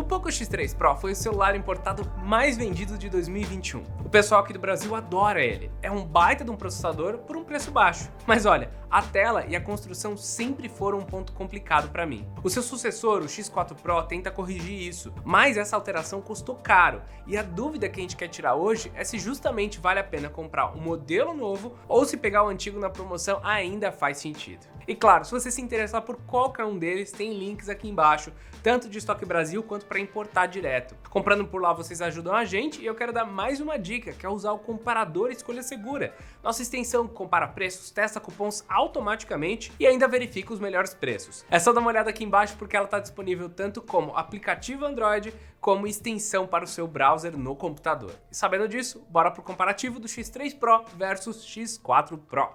O Poco X3 Pro foi o celular importado mais vendido de 2021. O pessoal aqui do Brasil adora ele. É um baita de um processador por um preço baixo. Mas olha, a tela e a construção sempre foram um ponto complicado para mim. O seu sucessor, o X4 Pro, tenta corrigir isso, mas essa alteração custou caro. E a dúvida que a gente quer tirar hoje é se justamente vale a pena comprar um modelo novo ou se pegar o antigo na promoção ainda faz sentido. E claro, se você se interessar por qualquer um deles, tem links aqui embaixo, tanto de estoque Brasil quanto para importar direto. Comprando por lá vocês ajudam a gente e eu quero dar mais uma dica, que é usar o comparador Escolha Segura. Nossa extensão compara preços, testa cupons automaticamente e ainda verifica os melhores preços. É só dar uma olhada aqui embaixo porque ela está disponível tanto como aplicativo Android como extensão para o seu browser no computador. E sabendo disso, bora pro comparativo do X3 Pro versus X4 Pro.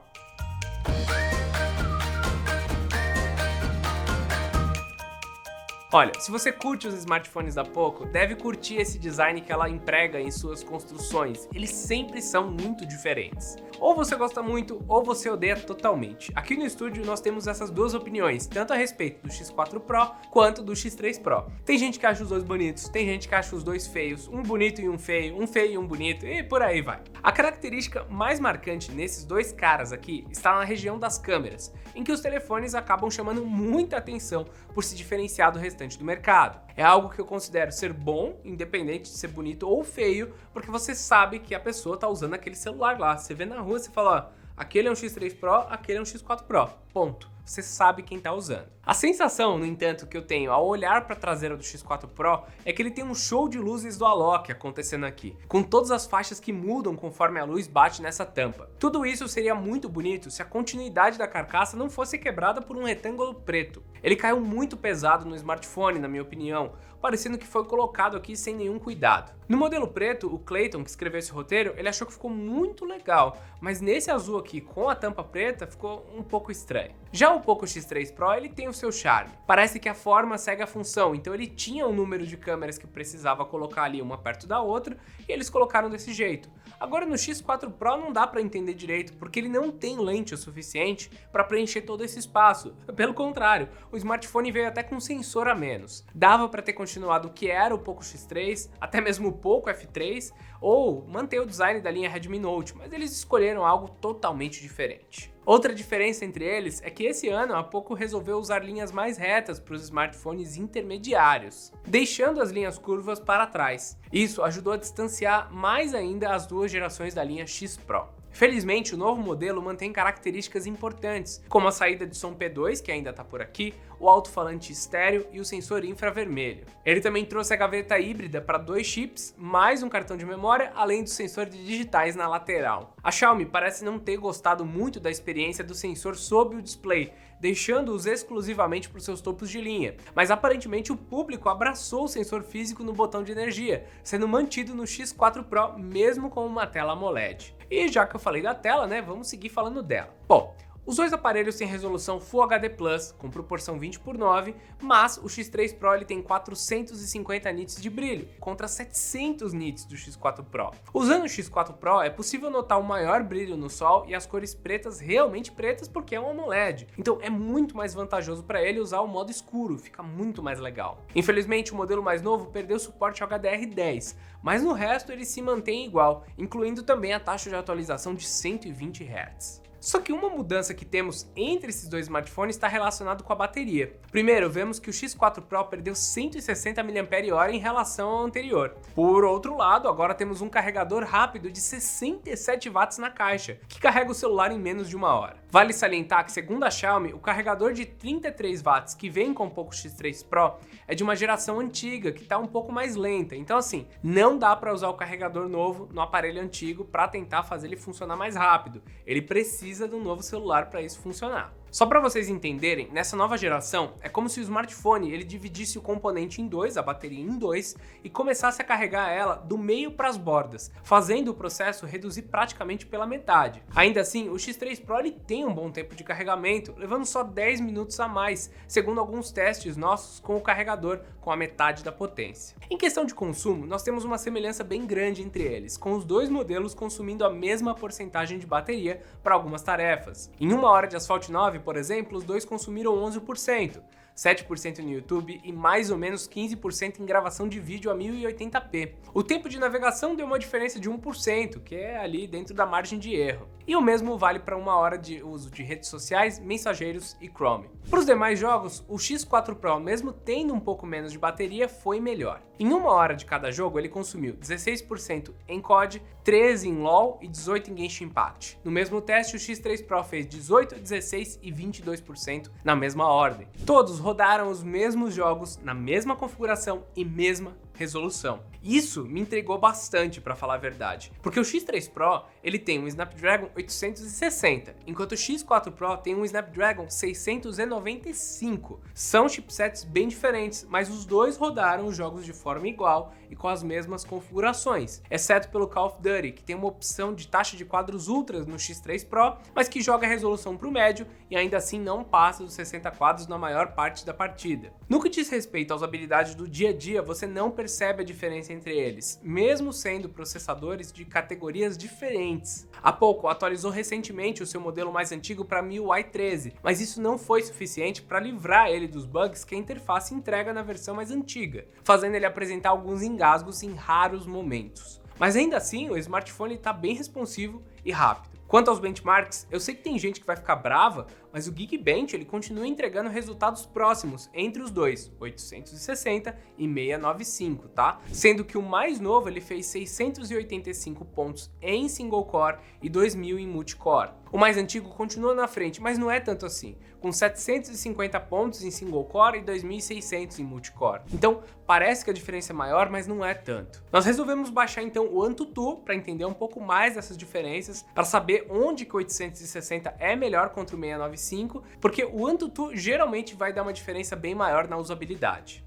Olha, se você curte os smartphones da Poco, deve curtir esse design que ela emprega em suas construções. Eles sempre são muito diferentes. Ou você gosta muito, ou você odeia totalmente. Aqui no estúdio nós temos essas duas opiniões, tanto a respeito do X4 Pro quanto do X3 Pro. Tem gente que acha os dois bonitos, tem gente que acha os dois feios, um bonito e um feio e um bonito, e por aí vai. A característica mais marcante nesses dois caras aqui está na região das câmeras, em que os telefones acabam chamando muita atenção por se diferenciar do restante do mercado. É algo que eu considero ser bom, independente de ser bonito ou feio, porque você sabe que a pessoa tá usando aquele celular lá. Você vê na rua, você fala, ó, aquele é um X3 Pro, aquele é um X4 Pro, ponto. Você sabe quem tá usando. A sensação, no entanto, que eu tenho ao olhar para a traseira do X4 Pro é que ele tem um show de luzes do Alok acontecendo aqui, com todas as faixas que mudam conforme a luz bate nessa tampa. Tudo isso seria muito bonito se a continuidade da carcaça não fosse quebrada por um retângulo preto. Ele caiu muito pesado no smartphone, na minha opinião, parecendo que foi colocado aqui sem nenhum cuidado. No modelo preto, o Clayton, que escreveu esse roteiro, ele achou que ficou muito legal, mas nesse azul aqui com a tampa preta ficou um pouco estranho. Já o Poco X3 Pro, ele tem o seu charme. Parece que a forma segue a função, então ele tinha um número de câmeras que precisava colocar ali uma perto da outra e eles colocaram desse jeito. Agora no X4 Pro não dá para entender direito, porque ele não tem lente o suficiente para preencher todo esse espaço. Pelo contrário, o smartphone veio até com um sensor a menos. Dava para ter continuado o que era o Poco X3, até mesmo o Poco F3, ou manter o design da linha Redmi Note, mas eles escolheram algo totalmente diferente. Outra diferença entre eles é que esse ano a Poco resolveu usar linhas mais retas para os smartphones intermediários, deixando as linhas curvas para trás. Isso ajudou a distanciar mais ainda as duas gerações da linha X Pro. Felizmente, o novo modelo mantém características importantes, como a saída de som P2, que ainda está por aqui, o alto-falante estéreo e o sensor infravermelho. Ele também trouxe a gaveta híbrida para 2 chips, mais um cartão de memória, além do sensor de digitais na lateral. A Xiaomi parece não ter gostado muito da experiência do sensor sob o display, deixando-os exclusivamente para os seus topos de linha, mas aparentemente o público abraçou o sensor físico no botão de energia, sendo mantido no X4 Pro mesmo com uma tela AMOLED. E já que eu falei da tela, né, vamos seguir falando dela. Bom, os dois aparelhos têm resolução Full HD+, com proporção 20:9, mas o X3 Pro ele tem 450 nits de brilho, contra 700 nits do X4 Pro. Usando o X4 Pro é possível notar um maior brilho no sol e as cores pretas realmente pretas porque é um AMOLED, então é muito mais vantajoso para ele usar o modo escuro, fica muito mais legal. Infelizmente o modelo mais novo perdeu suporte ao HDR10, mas no resto ele se mantém igual, incluindo também a taxa de atualização de 120 Hz. Só que uma mudança que temos entre esses dois smartphones está relacionado com a bateria. Primeiro, vemos que o X4 Pro perdeu 160 mAh em relação ao anterior. Por outro lado, agora temos um carregador rápido de 67 watts na caixa, que carrega o celular em menos de 1 hora. Vale salientar que, segundo a Xiaomi, o carregador de 33 watts que vem com o Poco X3 Pro é de uma geração antiga, que está um pouco mais lenta. Então assim, não dá para usar o carregador novo no aparelho antigo para tentar fazer ele funcionar mais rápido. Ele precisa de um novo celular para isso funcionar. Só para vocês entenderem, nessa nova geração, é como se o smartphone ele dividisse o componente em dois, a bateria em dois, e começasse a carregar ela do meio para as bordas, fazendo o processo reduzir praticamente pela metade. Ainda assim, o X3 Pro ele tem um bom tempo de carregamento, levando só 10 minutos a mais, segundo alguns testes nossos com o carregador com a metade da potência. Em questão de consumo, nós temos uma semelhança bem grande entre eles, com os dois modelos consumindo a mesma porcentagem de bateria para algumas tarefas. Em 1 hora de Asphalt 9, por exemplo, os dois consumiram 11%. 7% no YouTube e mais ou menos 15% em gravação de vídeo a 1080p. O tempo de navegação deu uma diferença de 1%, que é ali dentro da margem de erro. E o mesmo vale para 1 hora de uso de redes sociais, mensageiros e Chrome. Para os demais jogos, o X4 Pro, mesmo tendo um pouco menos de bateria, foi melhor. Em 1 hora de cada jogo, ele consumiu 16% em COD, 13% em LoL e 18% em Genshin Impact. No mesmo teste, o X3 Pro fez 18%, 16% e 22% na mesma ordem. Todos rodaram os mesmos jogos na mesma configuração e mesma resolução. Isso me intrigou bastante, para falar a verdade, porque o X3 Pro ele tem um Snapdragon 860, enquanto o X4 Pro tem um Snapdragon 695. São chipsets bem diferentes, mas os dois rodaram os jogos de forma igual e com as mesmas configurações, exceto pelo Call of Duty, que tem uma opção de taxa de quadros ultras no X3 Pro, mas que joga a resolução para o médio e ainda assim não passa dos 60 quadros na maior parte da partida. No que diz respeito às habilidades do dia a dia, você não percebe a diferença entre eles, mesmo sendo processadores de categorias diferentes. A Poco atualizou recentemente o seu modelo mais antigo para MIUI 13, mas isso não foi suficiente para livrar ele dos bugs que a interface entrega na versão mais antiga, fazendo ele apresentar alguns engasgos em raros momentos. Mas ainda assim, o smartphone está bem responsivo e rápido. Quanto aos benchmarks, eu sei que tem gente que vai ficar brava, mas o Geekbench ele continua entregando resultados próximos entre os dois, 860 e 695, tá? Sendo que o mais novo ele fez 685 pontos em single core e 2000 em multicore. O mais antigo continua na frente, mas não é tanto assim, com 750 pontos em single core e 2600 em multicore. Então, parece que a diferença é maior, mas não é tanto. Nós resolvemos baixar então o AnTuTu para entender um pouco mais dessas diferenças, para saber onde que o 860 é melhor contra o 695, porque o AnTuTu geralmente vai dar uma diferença bem maior na usabilidade.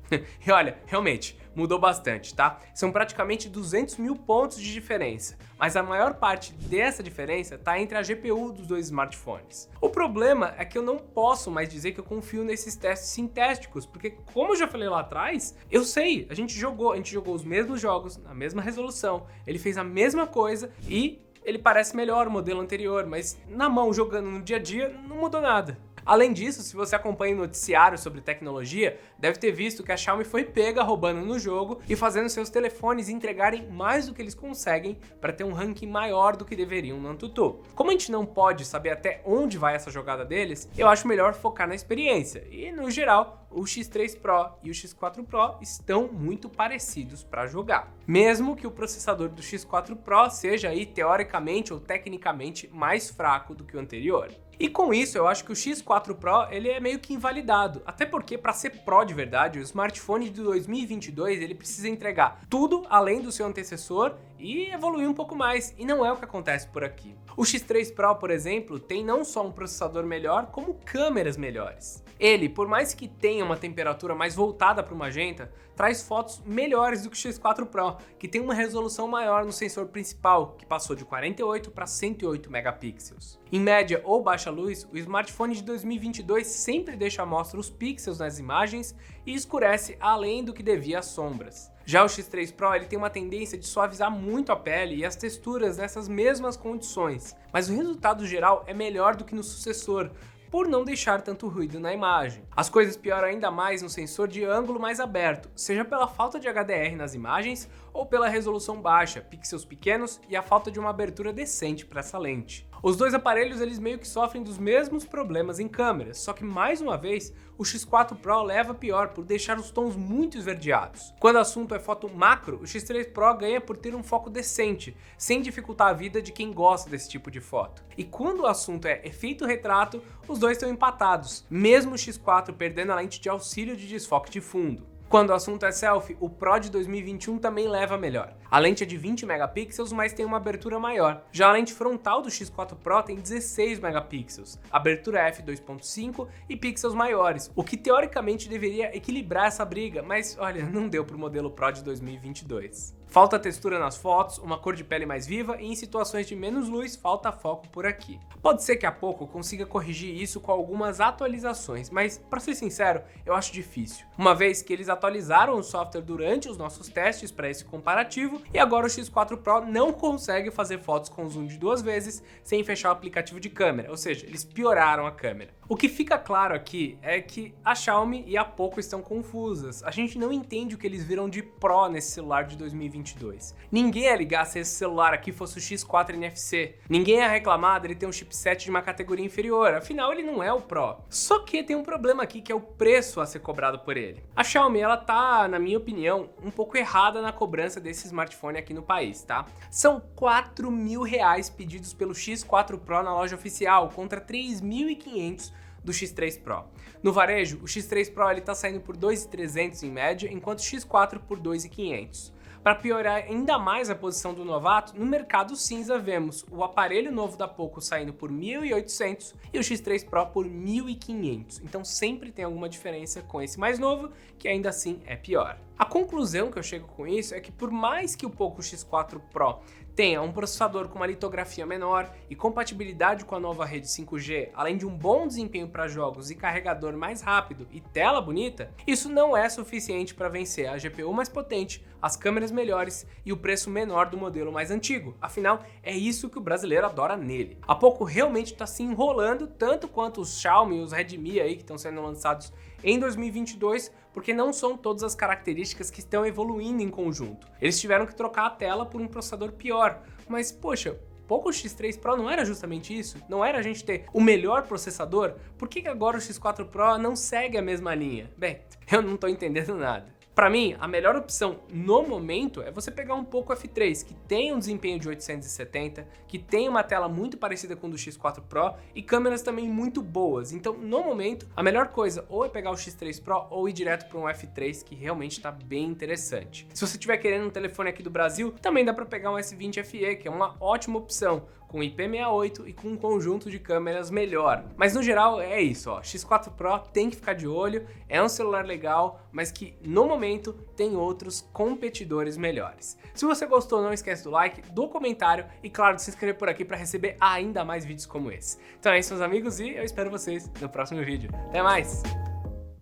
E olha, realmente, mudou bastante, tá? São praticamente 200 mil pontos de diferença, mas a maior parte dessa diferença está entre a GPU dos dois smartphones. O problema é que eu não posso mais dizer que eu confio nesses testes sintéticos, porque como eu já falei lá atrás, eu sei, a gente jogou os mesmos jogos, na mesma resolução, ele fez a mesma coisa e ele parece melhor o modelo anterior, mas na mão, jogando no dia a dia, não mudou nada. Além disso, se você acompanha o noticiário sobre tecnologia, deve ter visto que a Xiaomi foi pega roubando no jogo e fazendo seus telefones entregarem mais do que eles conseguem para ter um ranking maior do que deveriam no AnTuTu. Como a gente não pode saber até onde vai essa jogada deles, eu acho melhor focar na experiência. E, no geral, o X3 Pro e o X4 Pro estão muito parecidos para jogar. Mesmo que o processador do X4 Pro seja aí, teoricamente ou tecnicamente mais fraco do que o anterior. E com isso, eu acho que o X4 Pro ele é meio que invalidado, até porque para ser Pro de verdade, o smartphone de 2022 ele precisa entregar tudo além do seu antecessor e evoluir um pouco mais, e não é o que acontece por aqui. O X3 Pro, por exemplo, tem não só um processador melhor, como câmeras melhores. Ele, por mais que tenha uma temperatura mais voltada para o magenta, traz fotos melhores do que o X4 Pro, que tem uma resolução maior no sensor principal, que passou de 48 para 108 megapixels. Em média ou baixa luz, o smartphone de 2022 sempre deixa à mostra os pixels nas imagens e escurece além do que devia as sombras. Já o X3 Pro ele tem uma tendência de suavizar muito a pele e as texturas nessas mesmas condições, mas o resultado geral é melhor do que no sucessor, por não deixar tanto ruído na imagem. As coisas pioram ainda mais no sensor de ângulo mais aberto, seja pela falta de HDR nas imagens ou pela resolução baixa, pixels pequenos e a falta de uma abertura decente para essa lente. Os dois aparelhos eles meio que sofrem dos mesmos problemas em câmeras, só que mais uma vez o X4 Pro leva pior por deixar os tons muito esverdeados. Quando o assunto é foto macro, o X3 Pro ganha por ter um foco decente, sem dificultar a vida de quem gosta desse tipo de foto. E quando o assunto é efeito retrato, os dois estão empatados, mesmo o X4 perdendo a lente de auxílio de desfoque de fundo. Quando o assunto é selfie, o Pro de 2021 também leva melhor. A lente é de 20 megapixels, mas tem uma abertura maior. Já a lente frontal do X4 Pro tem 16 megapixels, abertura f2.5 e pixels maiores, o que teoricamente deveria equilibrar essa briga, mas olha, não deu para o modelo Pro de 2022. Falta textura nas fotos, uma cor de pele mais viva e em situações de menos luz falta foco por aqui. Pode ser que a Poco consiga corrigir isso com algumas atualizações, mas para ser sincero, eu acho difícil, uma vez que eles atualizaram o software durante os nossos testes para esse comparativo e agora o X4 Pro não consegue fazer fotos com zoom de 2 vezes sem fechar o aplicativo de câmera, ou seja, eles pioraram a câmera. O que fica claro aqui é que a Xiaomi e a Poco estão confusas. A gente não entende o que eles viram de Pro nesse celular de 2022. Ninguém ia ligar se esse celular aqui fosse o X4 NFC. Ninguém ia reclamar dele ter um chipset de uma categoria inferior, afinal ele não é o Pro. Só que tem um problema aqui que é o preço a ser cobrado por ele. A Xiaomi, ela tá, na minha opinião, um pouco errada na cobrança desse smartphone aqui no país, tá? São R$4.000 pedidos pelo X4 Pro na loja oficial, contra 3.500 do X3 Pro. No varejo, o X3 Pro ele tá saindo por 2.300 em média, enquanto o X4 por 2.500. Para piorar ainda mais a posição do novato, no mercado cinza vemos o aparelho novo da Poco saindo por 1.800 e o X3 Pro por 1.500. Então sempre tem alguma diferença com esse mais novo, que ainda assim é pior. A conclusão que eu chego com isso é que por mais que o Poco X4 Pro tenha um processador com uma litografia menor e compatibilidade com a nova rede 5G, além de um bom desempenho para jogos e carregador mais rápido e tela bonita, isso não é suficiente para vencer a GPU mais potente, as câmeras melhores e o preço menor do modelo mais antigo. Afinal, é isso que o brasileiro adora nele. A Poco realmente está se enrolando tanto quanto os Xiaomi e os Redmi aí que estão sendo lançados em 2022, porque não são todas as características que estão evoluindo em conjunto. Eles tiveram que trocar a tela por um processador pior, mas poxa, Poco X3 Pro não era justamente isso? Não era a gente ter o melhor processador? Por que agora o X4 Pro não segue a mesma linha? Bem, eu não tô entendendo nada. Para mim, a melhor opção no momento é você pegar um Poco F3, que tem um desempenho de 870, que tem uma tela muito parecida com o do X4 Pro e câmeras também muito boas. Então, no momento, a melhor coisa ou é pegar o X3 Pro ou ir direto para um F3, que realmente está bem interessante. Se você estiver querendo um telefone aqui do Brasil, também dá para pegar um S20 FE, que é uma ótima opção, com IP68 e com um conjunto de câmeras melhor. Mas no geral é isso, ó. X4 Pro tem que ficar de olho, é um celular legal, mas que no momento tem outros competidores melhores. Se você gostou, não esquece do like, do comentário e claro, de se inscrever por aqui para receber ainda mais vídeos como esse. Então é isso, meus amigos, e eu espero vocês no próximo vídeo. Até mais!